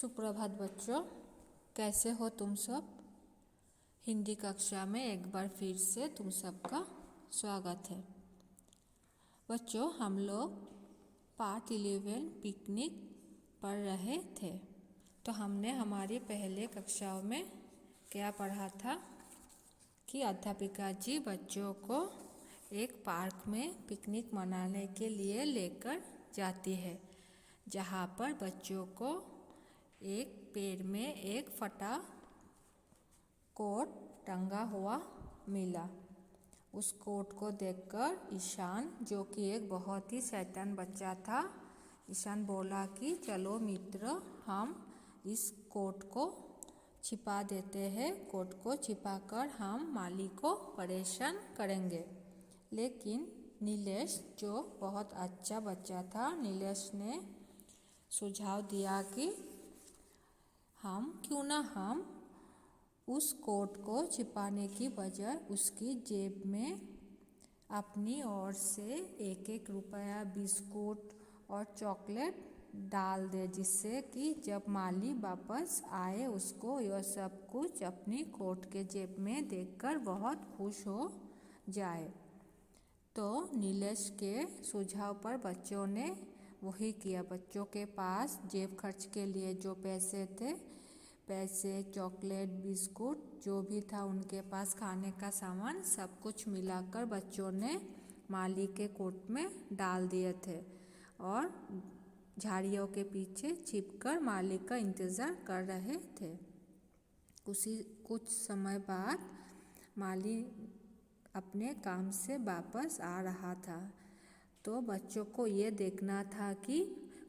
सुप्रभात बच्चों, कैसे हो तुम सब। हिंदी कक्षा में एक बार फिर से तुम सबका स्वागत है। बच्चों, हम लोग पार्ट 11 पिकनिक पढ़ रहे थे। तो हमने हमारी पहले कक्षाओं में क्या पढ़ा था कि अध्यापिका जी बच्चों को एक पार्क में पिकनिक मनाने के लिए लेकर जाती है, जहाँ पर बच्चों को एक पेड़ में एक फटा कोट टंगा हुआ मिला। उस कोट को देखकर ईशान, जो कि एक बहुत ही शैतान बच्चा था, ईशान बोला कि चलो मित्र, हम इस कोट को छिपा देते हैं। कोट को छिपाकर हम माली को परेशान करेंगे। लेकिन नीलेश, जो बहुत अच्छा बच्चा था, नीलेश ने सुझाव दिया कि हम उस कोट को छिपाने की बजाय उसकी जेब में अपनी ओर से एक रुपया, बिस्कुट और चॉकलेट डाल दे, जिससे कि जब माली वापस आए उसको यह सब कुछ अपनी कोट के जेब में देखकर बहुत खुश हो जाए। तो नीलेश के सुझाव पर बच्चों ने वही किया। बच्चों के पास जेब खर्च के लिए जो पैसे, चॉकलेट, बिस्कुट जो भी था उनके पास, खाने का सामान, सब कुछ मिलाकर बच्चों ने माली के कोट में डाल दिए थे और झाड़ियों के पीछे छिपकर माली का इंतज़ार कर रहे थे। कुछ समय बाद माली अपने काम से वापस आ रहा था। तो बच्चों को ये देखना था कि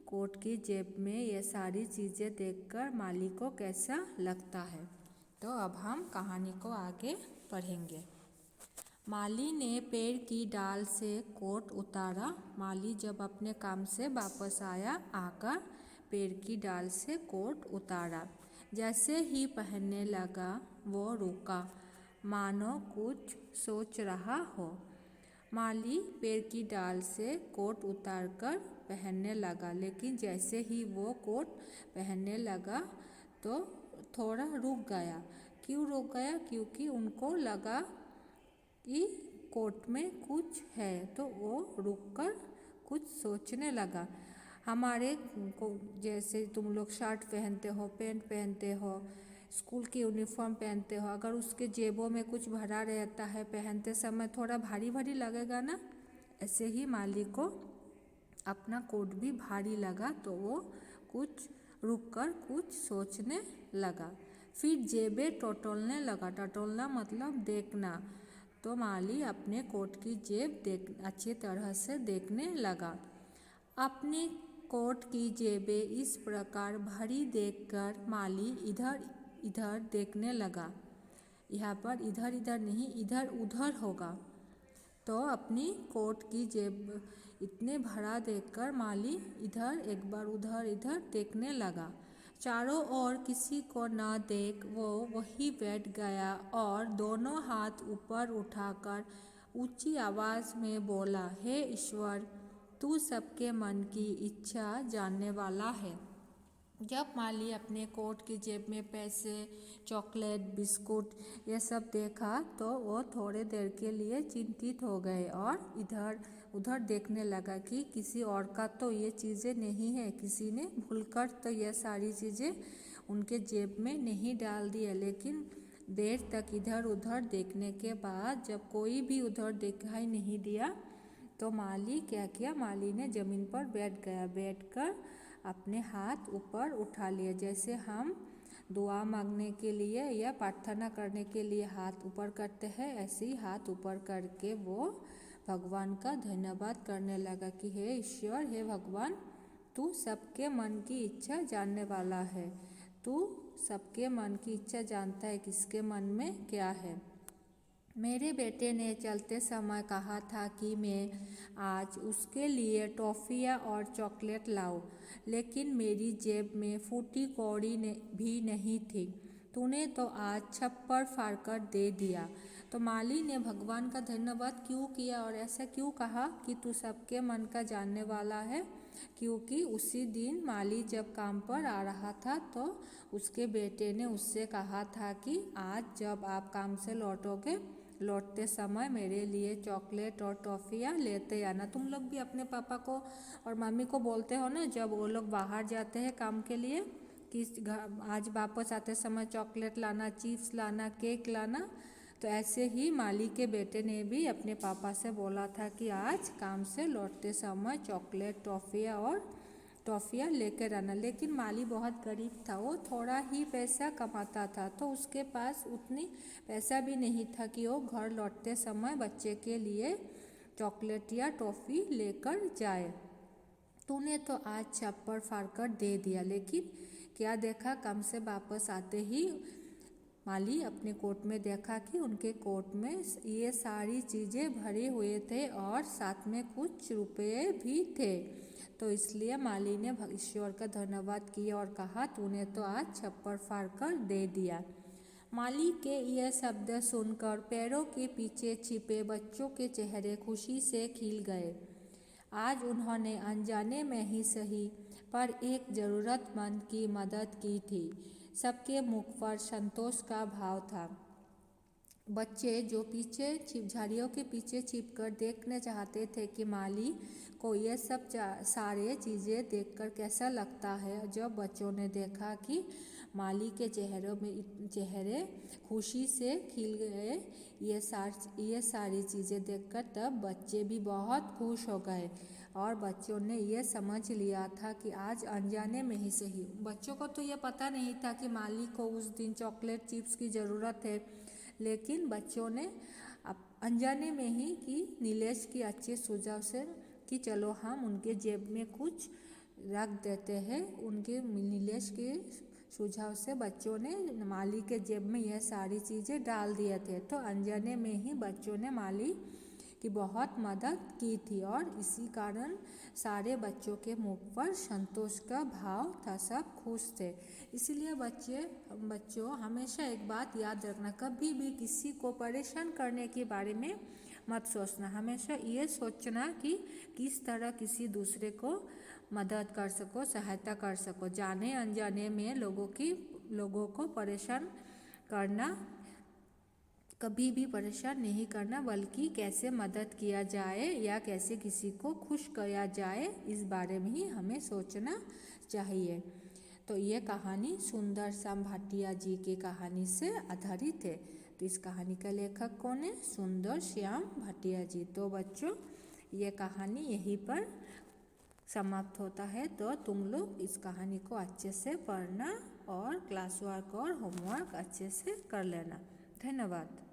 कोट की जेब में ये सारी चीज़ें देखकर माली को कैसा लगता है। तो अब हम कहानी को आगे पढ़ेंगे। माली ने पेड़ की डाल से कोट उतारा। माली जब अपने काम से वापस आकर पेड़ की डाल से कोट उतारा। जैसे ही पहनने लगा वो रुका, मानो कुछ सोच रहा हो। माली पेड़ की डाल से कोट उतारकर पहनने लगा, लेकिन जैसे ही वो कोट पहनने लगा तो थोड़ा रुक गया। क्यों रुक गया? क्योंकि उनको लगा कि कोट में कुछ है, तो वो रुककर कुछ सोचने लगा। हमारे को जैसे तुम लोग शर्ट पहनते हो, पैंट पहनते हो, स्कूल की यूनिफॉर्म पहनते हो, अगर उसके जेबों में कुछ भरा रहता है पहनते समय थोड़ा भारी भारी लगेगा ना। ऐसे ही माली को अपना कोट भी भारी लगा, तो वो कुछ रुककर कुछ सोचने लगा। फिर जेबें टटोलने लगा। टटोलना मतलब देखना। तो माली अपने कोट की जेब अच्छी तरह से देखने लगा। अपनी कोट की जेबें इस प्रकार भरी देखकर माली इधर इधर देखने लगा। यहाँ पर इधर इधर नहीं, इधर उधर होगा। तो अपनी कोट की जेब इतने भरा देखकर माली इधर एक बार उधर इधर देखने लगा। चारों ओर किसी को न देख वो वहीं बैठ गया और दोनों हाथ ऊपर उठाकर ऊंची आवाज़ में बोला, हे ईश्वर, तू सबके मन की इच्छा जानने वाला है। जब माली अपने कोट की जेब में पैसे, चॉकलेट, बिस्कुट ये सब देखा तो वो थोड़े देर के लिए चिंतित हो गए और इधर उधर देखने लगा कि किसी और का तो ये चीज़ें नहीं है, किसी ने भूलकर तो ये सारी चीज़ें उनके जेब में नहीं डाल दी है। लेकिन देर तक इधर उधर देखने के बाद जब कोई भी उधर दिखाई नहीं दिया तो माली क्या किया, माली ने ज़मीन पर बैठ गया। बैठकर अपने हाथ ऊपर उठा लिए। जैसे हम दुआ मांगने के लिए या प्रार्थना करने के लिए हाथ ऊपर करते हैं, ऐसे ही हाथ ऊपर करके वो भगवान का धन्यवाद करने लगा कि हे ईश्वर, हे भगवान, तू सबके मन की इच्छा जानने वाला है। तू सबके मन की इच्छा जानता है किसके मन में क्या है। मेरे बेटे ने चलते समय कहा था कि मैं आज उसके लिए टॉफ़ियाँ और चॉकलेट लाऊं, लेकिन मेरी जेब में फूटी कौड़ी भी नहीं थी। तूने तो आज छप्पर फाड़कर दे दिया। तो माली ने भगवान का धन्यवाद क्यों किया और ऐसा क्यों कहा कि तू सबके मन का जानने वाला है? क्योंकि उसी दिन माली जब काम पर आ रहा था तो उसके बेटे ने उससे कहा था कि आज जब आप काम से लौटते समय मेरे लिए चॉकलेट और टॉफ़ियाँ लेते आना। तुम लोग भी अपने पापा को और मम्मी को बोलते हो ना जब वो लोग बाहर जाते हैं काम के लिए कि आज वापस आते समय चॉकलेट लाना, चिप्स लाना, केक लाना। तो ऐसे ही माली के बेटे ने भी अपने पापा से बोला था कि आज काम से लौटते समय चॉकलेट, टॉफ़ियाँ लेकर आना। लेकिन माली बहुत गरीब था, वो थोड़ा ही पैसा कमाता था, तो उसके पास उतनी पैसा भी नहीं था कि वो घर लौटते समय बच्चे के लिए चॉकलेट या टॉफ़ी लेकर जाए। तूने तो आज छप्पर फाड़ कर दे दिया। लेकिन क्या देखा, काम से वापस आते ही माली अपने कोट में देखा कि उनके कोट में ये सारी चीज़ें भरे हुए थे और साथ में कुछ रुपये भी थे। तो इसलिए माली ने ईश्वर का धन्यवाद किया और कहा, तूने तो आज छप्पर फाड़ कर दे दिया। माली के यह शब्द सुनकर पैरों के पीछे छिपे बच्चों के चेहरे खुशी से खिल गए। आज उन्होंने अनजाने में ही सही पर एक ज़रूरतमंद की मदद की थी। सबके मुख पर संतोष का भाव था। बच्चे जो झाड़ियों के पीछे छिपकर देखने चाहते थे कि माली को ये सब सारे चीज़ें देखकर कैसा लगता है। जब बच्चों ने देखा कि माली के चेहरे खुशी से खिल गए ये सारी चीज़ें देखकर, तब बच्चे भी बहुत खुश हो गए और बच्चों ने ये समझ लिया था कि आज अनजाने में ही सही। बच्चों को तो ये पता नहीं था कि माली को उस दिन चॉकलेट चिप्स की ज़रूरत है, लेकिन बच्चों ने अनजाने में ही कि नीलेश की अच्छे सुझाव से कि चलो हम उनके जेब में कुछ रख देते हैं। उनके नीलेश के सुझाव से बच्चों ने माली के जेब में यह सारी चीज़ें डाल दिए थे। तो अनजाने में ही बच्चों ने माली की बहुत मदद की थी और इसी कारण सारे बच्चों के मुख पर संतोष का भाव था, सब खुश थे। इसलिए बच्चों हमेशा एक बात याद रखना, कभी भी किसी को परेशान करने के बारे में मत सोचना। हमेशा ये सोचना कि किस तरह किसी दूसरे को मदद कर सको, सहायता कर सको। जाने अनजाने में लोगों को परेशान करना, कभी भी परेशान नहीं करना, बल्कि कैसे मदद किया जाए या कैसे किसी को खुश किया जाए इस बारे में ही हमें सोचना चाहिए। तो ये कहानी सुंदर श्याम भाटिया जी की कहानी से आधारित है। तो इस कहानी का लेखक कौन है? सुंदर श्याम भाटिया जी। तो बच्चों ये कहानी यहीं पर समाप्त होता है। तो तुम लोग इस कहानी को अच्छे से पढ़ना और क्लास वर्क और होमवर्क अच्छे से कर लेना। धन्यवाद।